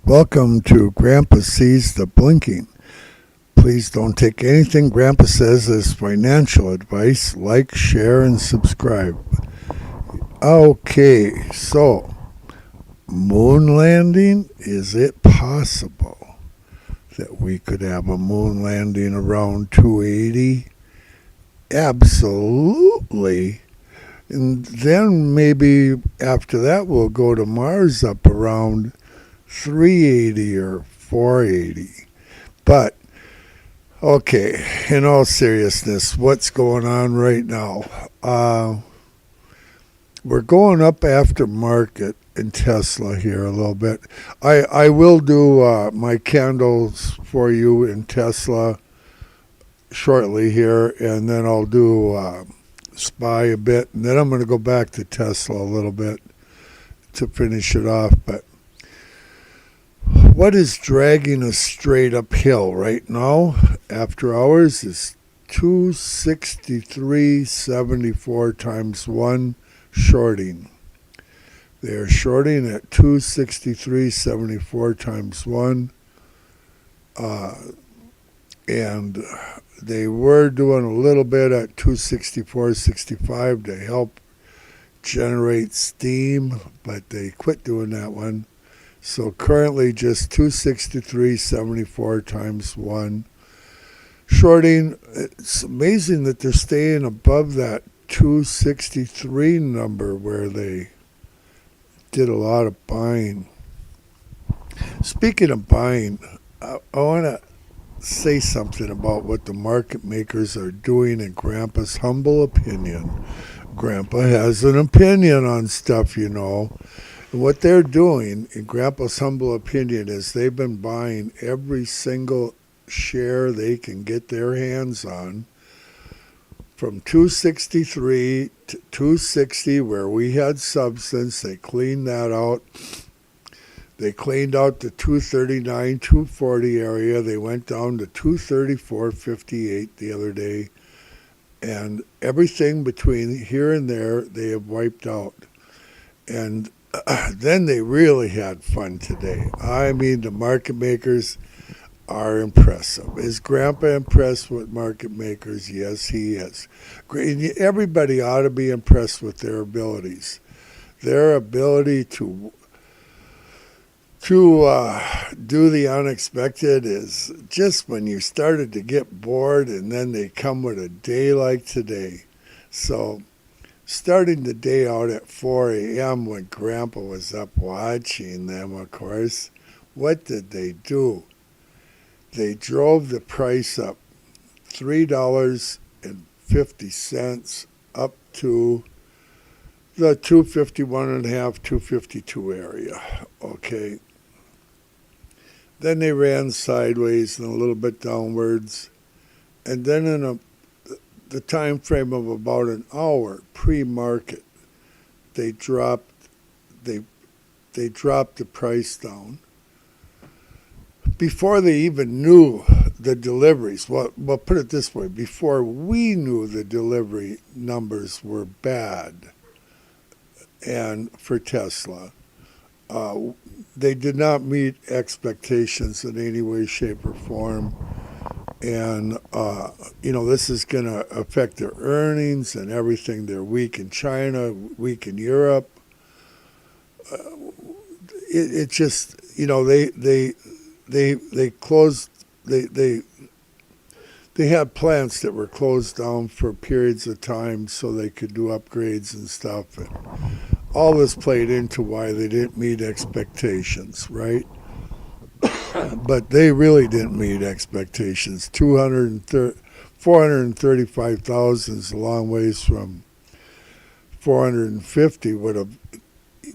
Welcome to Grandpa Sees the Blinking. Please don't take anything Grandpa says as financial advice. Like, share, and subscribe. Okay, so moon landing, is it possible that we could have a moon landing around 280? Absolutely. And then maybe after that we'll go to Mars up around 380 or 480. But, okay, in all seriousness, what's going on right now? We're going up after market in Tesla here a little bit. I will do my candles for you in Tesla shortly here, and then I'll do SPY a bit, and then I'm going to go back to Tesla a little bit to finish it off. But what is dragging us straight uphill right now after hours is 263.74 times 1 shorting. They are shorting at 263.74 times 1. And they were doing a little bit at 264.65 to help generate steam, but they quit doing that one. So currently just 263.74 times 1. Shorting, it's amazing that they're staying above that 263 number where they did a lot of buying. Speaking of buying, I want to say something about what the market makers are doing in Grandpa's humble opinion. Grandpa has an opinion on stuff, you know. And what they're doing, in Grandpa's humble opinion, is they've been buying every single share they can get their hands on from 263 to 260 where we had substance. They cleaned that out. They cleaned out the 239, 240 area. They went down to 234.58 the other day. And everything between here and there, they have wiped out. And then they really had fun today. I mean, the market makers are impressive. Is Grandpa impressed with market makers? Yes, he is. Everybody ought to be impressed with their abilities. Their ability to do the unexpected is just when you started to get bored, and then they come with a day like today. So starting the day out at 4 a.m. when Grandpa was up watching them, of course, what did they do? They drove the price up $3.50 up to the 251.5, 252 area. Okay. Then they ran sideways and a little bit downwards. And then in the time frame of about an hour pre-market, they dropped the price down. Before they even knew the deliveries, well, put it this way, before we knew the delivery numbers were bad, and for Tesla, they did not meet expectations in any way, shape, or form. And, this is going to affect their earnings and everything. They're weak in China, weak in Europe. It just, they closed, they had plants that were closed down for periods of time so they could do upgrades and stuff. And all this played into why they didn't meet expectations, right? But they really didn't meet expectations. 435,000 is a long ways from 450 would have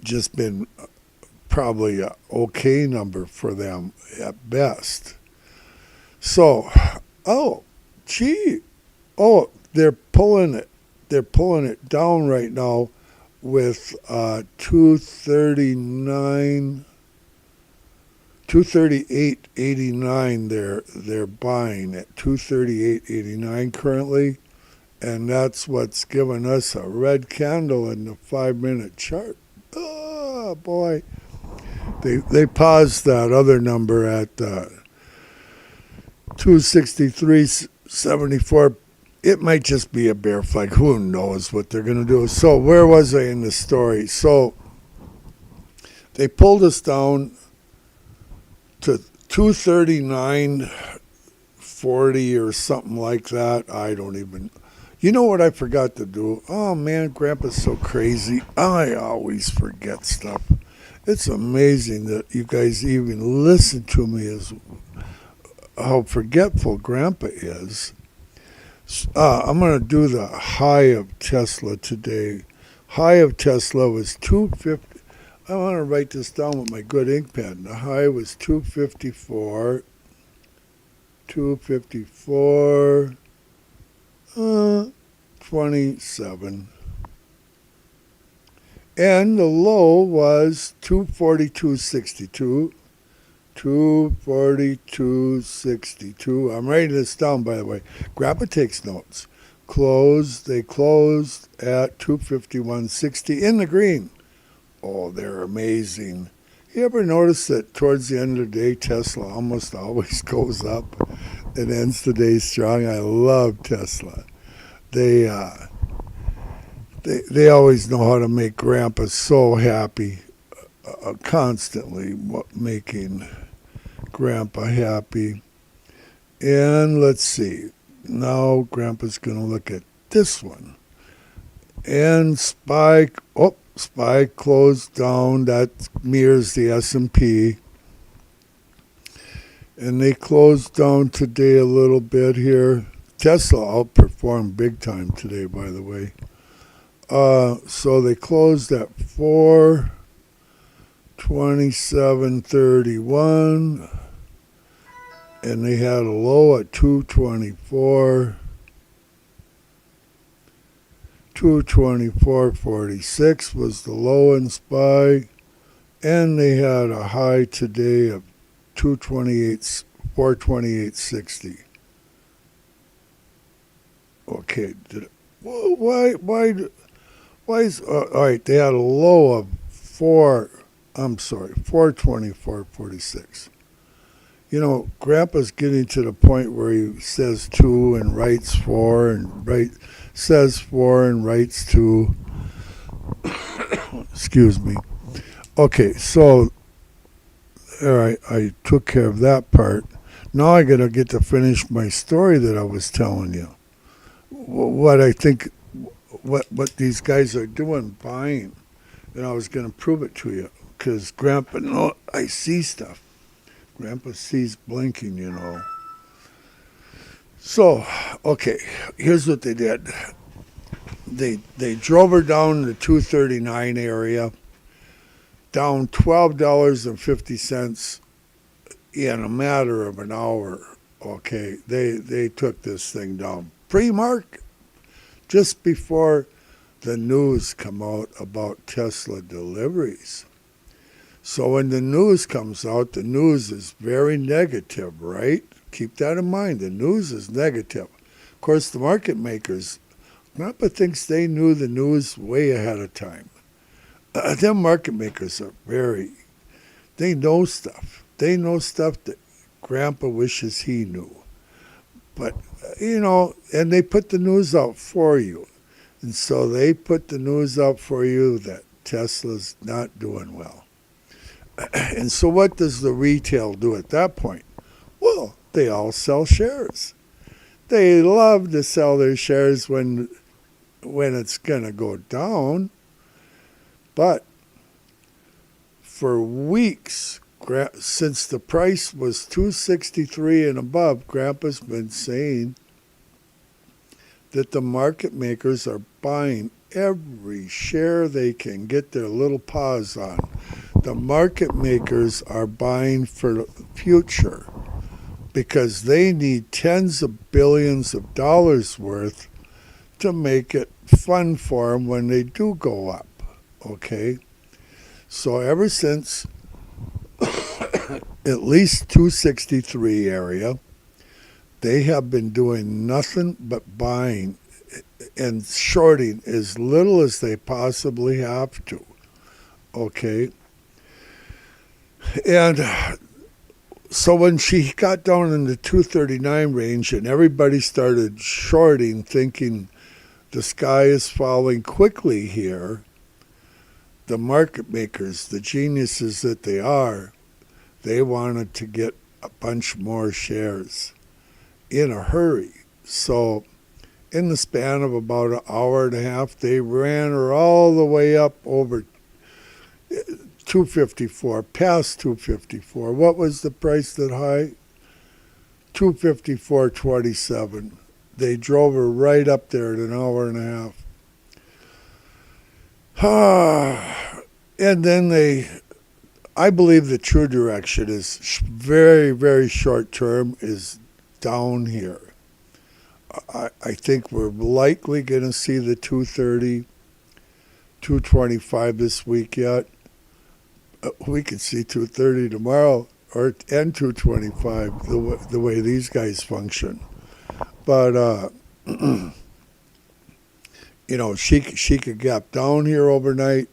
just been probably an okay number for them at best. So, they're pulling it down right now with 238.89. They're buying at 238.89 currently, and that's what's given us a red candle in the 5-minute chart. Oh boy. They paused that other number at 263.74. It might just be a bear flag. Who knows what they're going to do? So where was I in the story? So they pulled us down to 239.40 or something like that. I don't even. You know what I forgot to do? Oh man, Grandpa's so crazy. I always forget stuff. It's amazing that you guys even listen to me as how forgetful Grandpa is. I'm going to do the high of Tesla today. High of Tesla was 250. I want to write this down with my good ink pen. The high was 254. 27. And the low was 242.62. 242.62. I'm writing this down, by the way. Grandpa takes notes. They closed at 251.60 in the green. Oh, they're amazing. You ever notice that towards the end of the day, Tesla almost always goes up and ends the day strong? I love Tesla. They always know how to make Grandpa so happy, constantly making Grandpa happy. And let's see. Now Grandpa's going to look at this one. And SPY closed down. That mirrors the S&P. And they closed down today a little bit here. Tesla outperformed big time today, by the way. So they closed at 427.31. And they had a low at 224. 224.46 was the low in SPY. And they had a high today of 428.60. Okay, why is all right? They had a low of 424.46. You know, Grandpa's getting to the point where he says 2 and writes 4 and says 4 and writes 2. Excuse me. Okay, so all right, I took care of that part. Now I gotta get to finish my story that I was telling you. What I think, what these guys are doing, buying, and I was gonna prove it to you because Grandpa, no, I see stuff. Grandpa sees blinking, you know. So, okay, here's what they did. They drove her down the 239 area, down $12.50 in a matter of an hour. Okay, they took this thing down pre-market, just before the news come out about Tesla deliveries. So when the news comes out, the news is very negative, right? Keep that in mind. The news is negative. Of course, the market makers, Grandpa thinks they knew the news way ahead of time. Them market makers are they know stuff. They know stuff that Grandpa wishes he knew. But, you know, and they put the news out for you. And so they put the news out for you that Tesla's not doing well. And so what does the retail do at that point? Well, they all sell shares. They love to sell their shares when it's going to go down. But for weeks, since the price was 263 and above, Grandpa's been saying that the market makers are buying every share they can get their little paws on. The market makers are buying for the future because they need tens of billions of dollars worth to make it fun for them when they do go up. Okay? So ever since at least 263 area, they have been doing nothing but buying and shorting as little as they possibly have to. Okay? And so when she got down in the 239 range and everybody started shorting, thinking the sky is falling quickly here, the market makers, the geniuses that they are, they wanted to get a bunch more shares in a hurry. So in the span of about an hour and a half, they ran her all the way up over 254, past 254. What was the price that high? 254.27. They drove her right up there in an hour and a half. And then I believe the true direction is very, very short term is down here. I think we're likely going to see the 230, 225 this week yet. We could see 230 tomorrow and 225 the way these guys function. But she could gap down here overnight.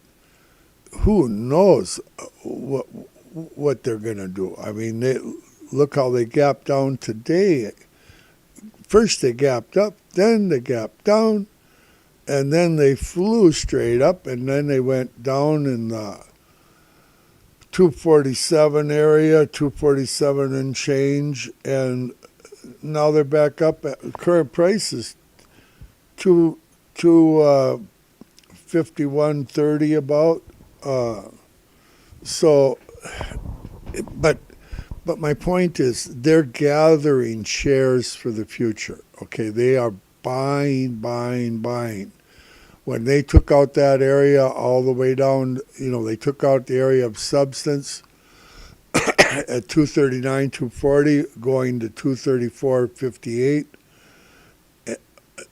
Who knows what they're going to do? I mean, look how they gapped down today. First they gapped up, then they gapped down, and then they flew straight up, and then they went down in the 247 area, 247 and change, and now they're back up at current prices, 251.30 about. But my point is they're gathering shares for the future. Okay, they are buying. When they took out that area all the way down, they took out the area of substance at 239, 240, going to 234.58.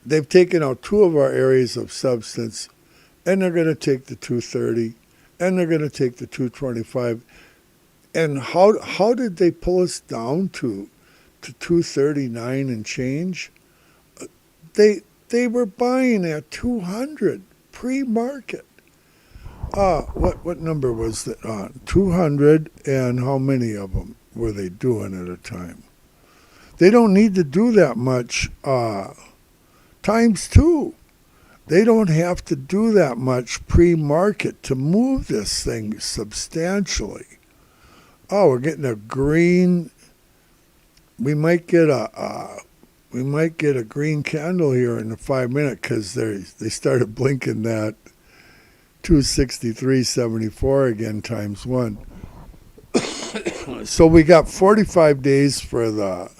They've taken out two of our areas of substance, and they're going to take the 230, and they're going to take the 225. And how did they pull us down to 239 and change? They were buying at 200 pre-market. What number was that on? 200, and how many of them were they doing at a time? They don't need to do that much times two. They don't have to do that much pre-market to move this thing substantially. Oh, we're getting a green. We might get a green candle here in the 5 minute because they started blinking that 263.74 again times one. So we got 45 days before the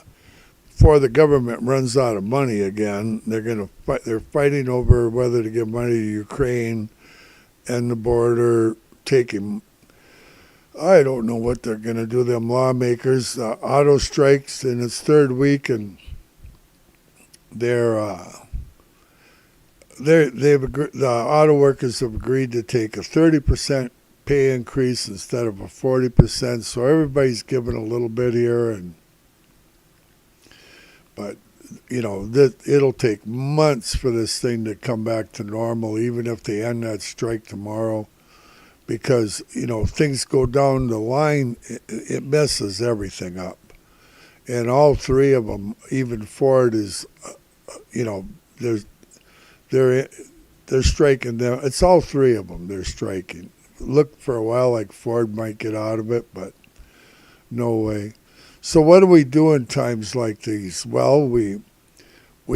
government runs out of money again. They're fighting over whether to give money to Ukraine and the border, taking. I don't know what they're going to do, them lawmakers. Auto strikes in its third week, and the auto workers have agreed to take a 30% pay increase instead of a 40%. So everybody's giving a little bit here, but it'll take months for this thing to come back to normal, even if they end that strike tomorrow. Because, things go down the line, it messes everything up. And all three of them, even Ford is, they're striking them. It's all three of them they're striking. Looked for a while like Ford might get out of it, but no way. So what do we do in times like these? Well, we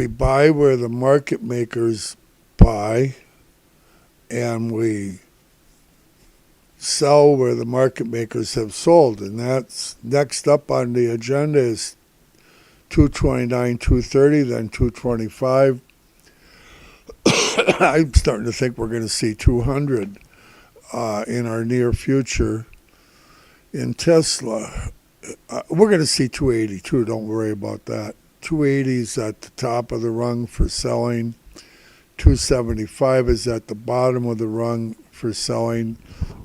buy where the market makers buy, and we sell where the market makers have sold. And that's next up on the agenda is 229, 230, then 225. I'm starting to think we're going to see 200 in our near future. In Tesla, we're going to see 282. Don't worry about that. 280 is at the top of the rung for selling. 275 is at the bottom of the rung for selling.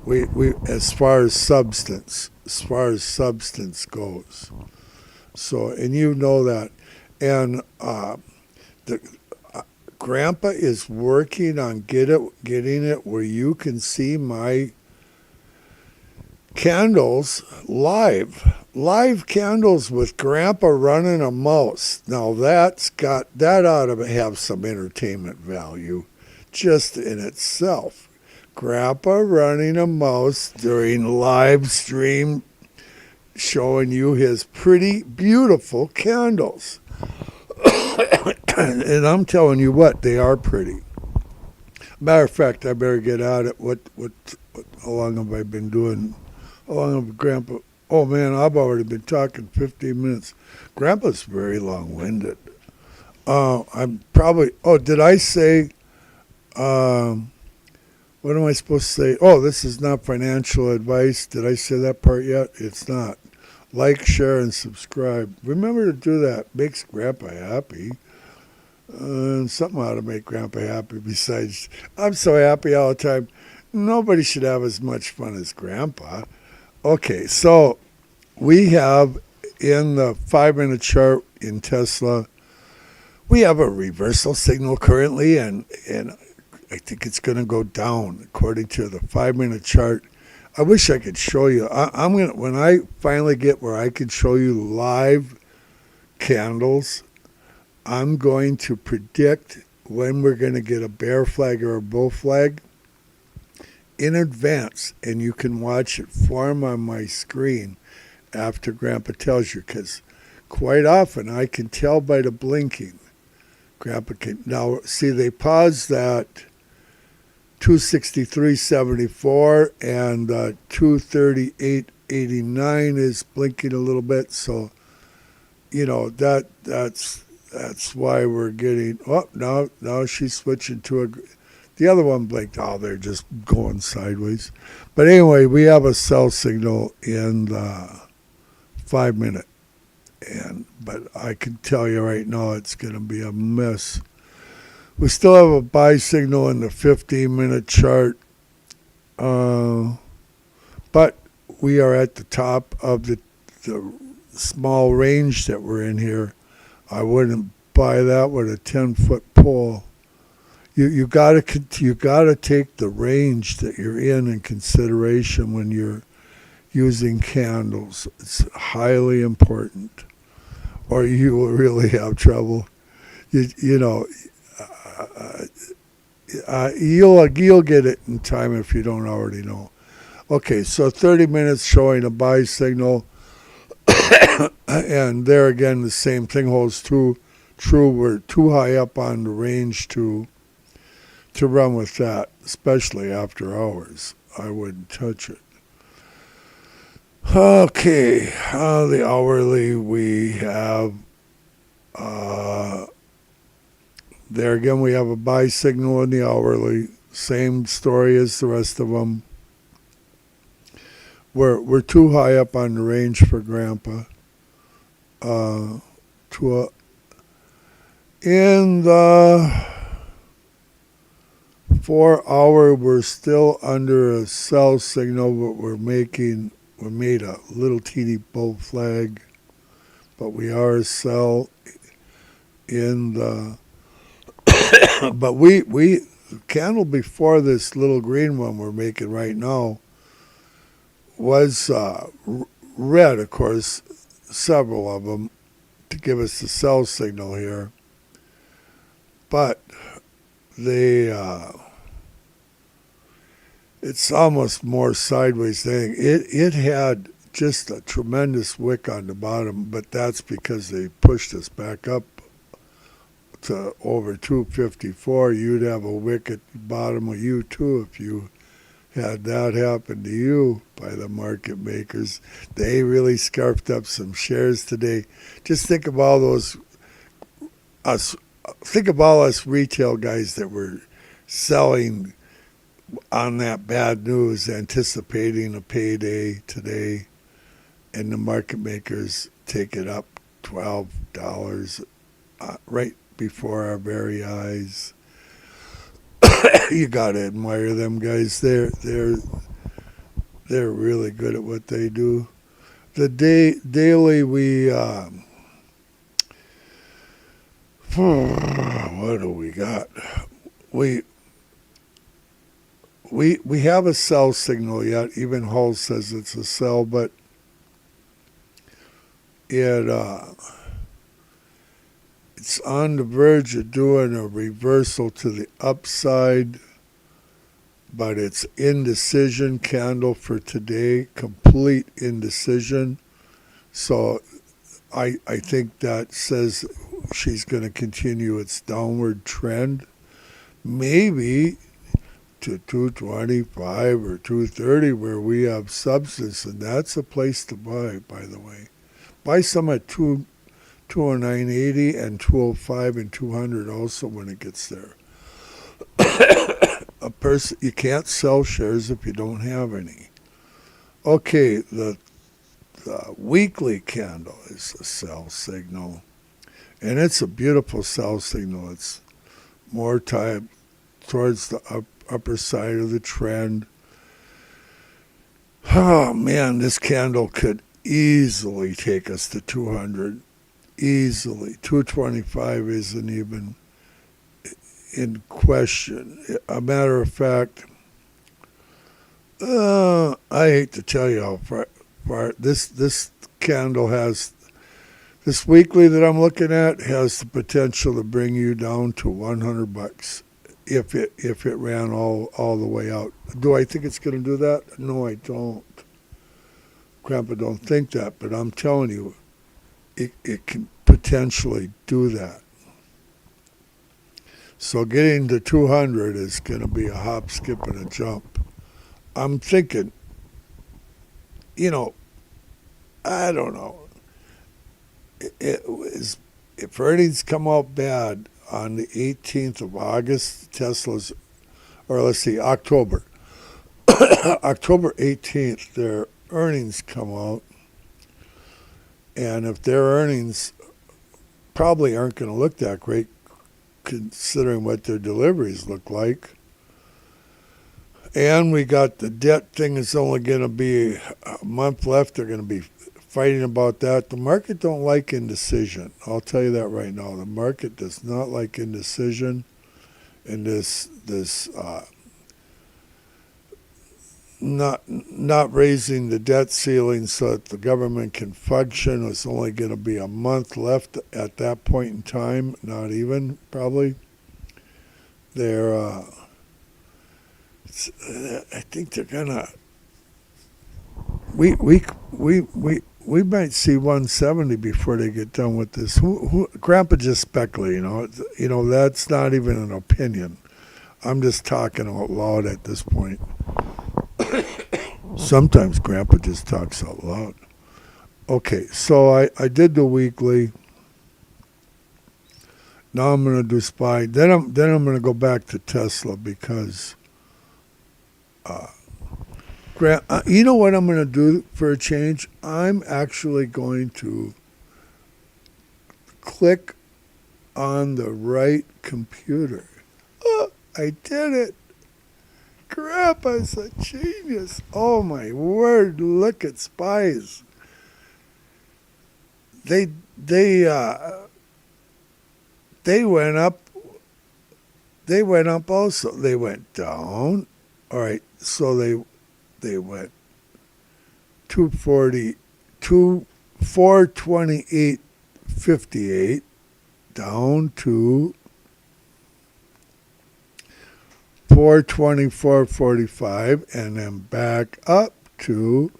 We as far as substance goes. So, and that, and Grandpa is working on getting it where you can see my candles live candles with Grandpa running a mouse. Now that ought to have some entertainment value just in itself. Grandpa running a mouse during live stream, showing you his pretty beautiful candles. And I'm telling you what, they are pretty. Matter of fact, I better get at it. How long have I been doing? How long have Grandpa? Oh man, I've already been talking 15 minutes. Grandpa's very long-winded. I'm probably. Oh, did I say? What am I supposed to say? Oh, this is not financial advice. Did I say that part yet? It's not. Like, share, and subscribe. Remember to do that. Makes Grandpa happy. Something ought to make Grandpa happy besides, I'm so happy all the time. Nobody should have as much fun as Grandpa. Okay, so we have in the 5-minute chart in Tesla, we have a reversal signal currently, and I think it's going to go down according to the 5-minute chart. I wish I could show you. When I finally get where I can show you live candles, I'm going to predict when we're going to get a bear flag or a bull flag in advance, and you can watch it form on my screen after Grandpa tells you, because quite often I can tell by the blinking. Grandpa can. Now, see, they paused that 263.74 and 238.89 is blinking a little bit, so that's why we're getting. Oh, now she's switching to the other one blinked. Oh, they're just going sideways. But anyway, we have a sell signal in the 5-minute, but I can tell you right now it's going to be a mess. We still have a buy signal in the 15-minute chart, but we are at the top of the small range that we're in here. I wouldn't buy that with a 10-foot pole. You gotta take the range that you're in consideration when you're using candles. It's highly important, or you will really have trouble. You'll get it in time if you don't already know. Okay, so 30 minutes showing a buy signal. And there again, the same thing holds true. We're too high up on the range to run with that, especially after hours. I wouldn't touch it. Okay, the hourly we have. There again, we have a buy signal in the hourly. Same story as the rest of them. We're too high up on the range for Grandpa. In the 4-hour, we're still under a sell signal, but we made a little teeny bull flag, but we are a sell in the. But we candle before this little green one we're making right now was red, of course, several of them to give us the sell signal here. But it's almost more sideways thing. It had just a tremendous wick on the bottom, but that's because they pushed us back up to over 254. You'd have a wick at the bottom of you too if you had that happen to you by the market makers. They really scarfed up some shares today. Just think of all us retail guys that were selling on that bad news, anticipating a payday today, and the market makers take it up $12 right before our very eyes. You gotta admire them guys. They're really good at what they do. The daily we what do we got? We we have a sell signal yet. Even Hull says it's a sell, but it's on the verge of doing a reversal to the upside, but it's indecision candle for today, complete indecision. So I think that says she's going to continue its downward trend, maybe to 225 or 230 where we have substance, and that's a place to buy, by the way. Buy some at 209.80 and 205 and 200 also when it gets there. You can't sell shares if you don't have any. Okay, the weekly candle is a sell signal, and it's a beautiful sell signal. It's more time towards the upper side of the trend. Oh man, this candle could easily take us to 200. Easily. 225 isn't even in question. A matter of fact, I hate to tell you how far this candle has, this weekly that I'm looking at has the potential to bring you down to $100 if it ran all the way out. Do I think it's going to do that? No, I don't. Grandpa don't think that, but I'm telling you, it can potentially do that. So getting to 200 is going to be a hop, skip, and a jump. I'm thinking, I don't know. If earnings come out bad on the 18th of August, Tesla's, or let's see, October. October 18th, their earnings come out. And if their earnings probably aren't going to look that great, considering what their deliveries look like. And we got the debt thing is only going to be a month left. They're going to be fighting about that. The market don't like indecision. I'll tell you that right now. The market does not like indecision. And this not raising the debt ceiling so that the government can function. It's only going to be a month left at that point in time, not even probably. I think they're gonna. We might see 170 before they get done with this. Grandpa just speculating, that's not even an opinion. I'm just talking out loud at this point. Sometimes Grandpa just talks out loud. Okay, so I did the weekly. Now I'm going to do SPY. Then I'm going to go back to Tesla because, you know what I'm going to do for a change? I'm actually going to click on the right computer. Oh, I did it. Grandpa's a genius. Oh my word, look at SPYs. They went up. They went up also. They went down. All right, so they went 428.58 down to 424.45 and then back up to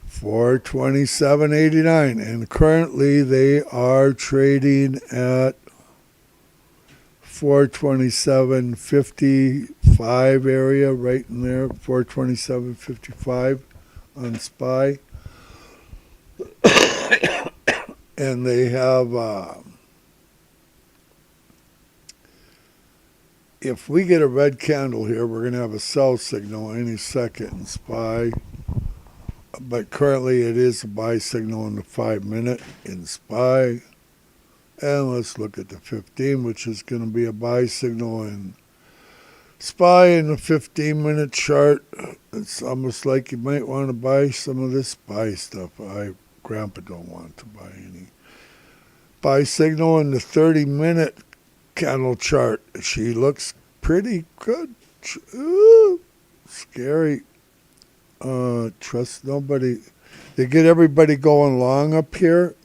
427.89, and currently they are trading at 427.55 area, right in there, 427.55 on SPY. And they have, if we get a red candle here, we're going to have a sell signal any second in SPY. But currently it is a buy signal in the 5-minute in SPY. And let's look at the 15, which is going to be a buy signal in SPY in the 15-minute chart. It's almost like you might want to buy some of this SPY stuff. Grandpa don't want to buy any. Buy signal in the 30-minute candle chart. She looks pretty good. Scary. Trust nobody. They get everybody going along up here,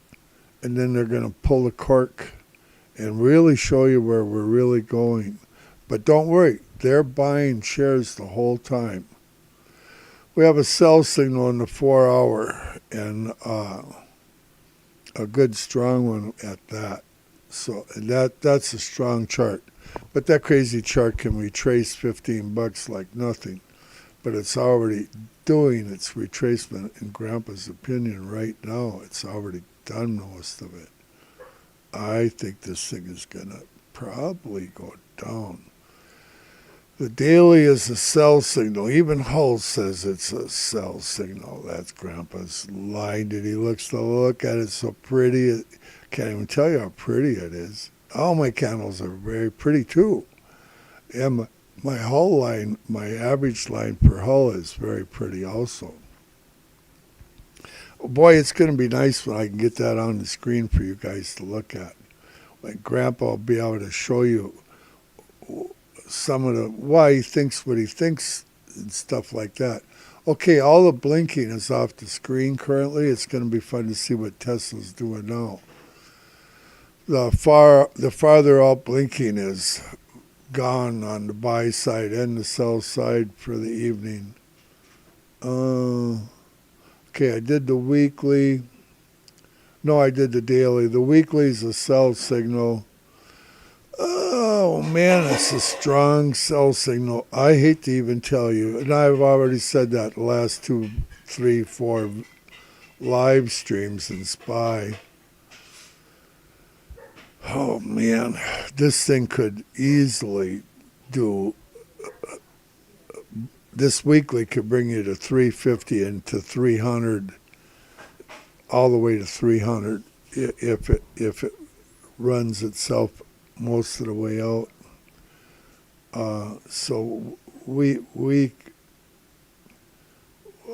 and then they're going to pull the cork and really show you where we're really going. But don't worry, they're buying shares the whole time. We have a sell signal in the 4 hour, and a good strong one at that. So that's a strong chart. But that crazy chart can retrace $15 like nothing. But it's already doing its retracement, in Grandpa's opinion, right now. It's already done most of it. I think this thing is going to probably go down. The daily is a sell signal. Even Hull says it's a sell signal. That's Grandpa's line. Did he looks to look at it so pretty? Can't even tell you how pretty it is. All my candles are very pretty too. And my Hull line, my average line per Hull is very pretty also. Boy, it's going to be nice when I can get that on the screen for you guys to look at. Like Grandpa will be able to show you some of the why he thinks what he thinks and stuff like that. Okay, all the blinking is off the screen currently. It's going to be fun to see what Tesla's doing now. The farther out blinking is gone on the buy side and the sell side for the evening. Okay, I did the weekly. No, I did the daily. The weekly is a sell signal. Oh, man, it's a strong sell signal. I hate to even tell you, and I've already said that the last 2, 3, 4 live streams in SPY. Oh, man, this thing could easily do, this weekly could bring you to 350 and to 300, all the way to 300 if it runs itself most of the way out. So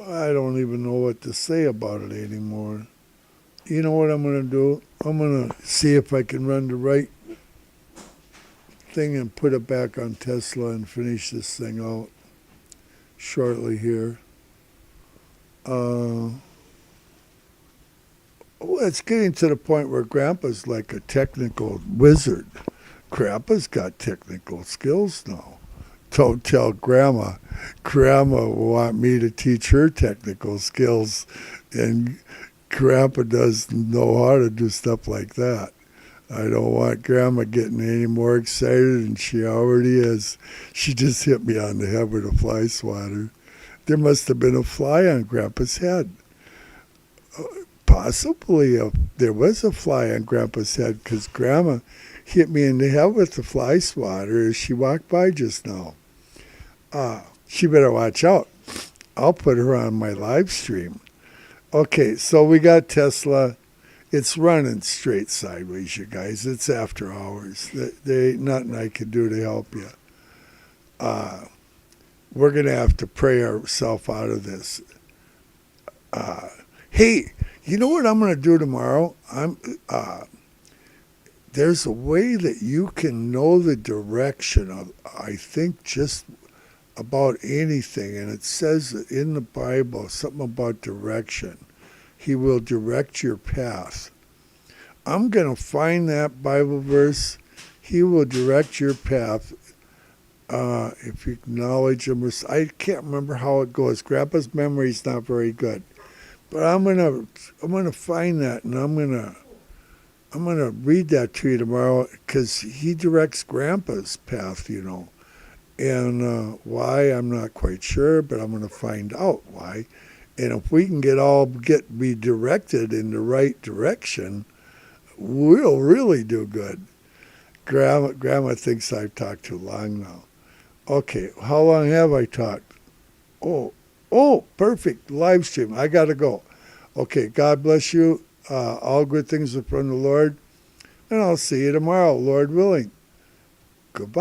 I don't even know what to say about it anymore. You know what I'm going to do? I'm going to see if I can run the right thing and put it back on Tesla and finish this thing out shortly here. Well, it's getting to the point where Grandpa's like a technical wizard. Grandpa's got technical skills now. Don't tell Grandma. Grandma will want me to teach her technical skills, and Grandpa doesn't know how to do stuff like that. I don't want Grandma getting any more excited than she already is. She just hit me on the head with a fly swatter. There must have been a fly on Grandpa's head. Possibly there was a fly on Grandpa's head because Grandma hit me in the head with the fly swatter as she walked by just now. She better watch out. I'll put her on my live stream. Okay, so we got Tesla. It's running straight sideways, you guys. It's after hours. There ain't nothing I can do to help you. We're going to have to pray ourselves out of this. Hey, you know what I'm going to do tomorrow? There's a way that you can know the direction of, I think, just about anything. And it says in the Bible something about direction. He will direct your path. I'm going to find that Bible verse. He will direct your path if you acknowledge him. I can't remember how it goes. Grandpa's memory is not very good. But I'm gonna find that, and I'm gonna read that to you tomorrow, because he directs Grandpa's path, you know, and why I'm not quite sure, but I'm gonna find out why. And if we can be directed in the right direction, we'll really do good. Grandma thinks I've talked too long now. Okay, how long have I talked? Oh, perfect. Live stream. I got to go. Okay, God bless you. All good things are from the Lord. And I'll see you tomorrow, Lord willing. Goodbye.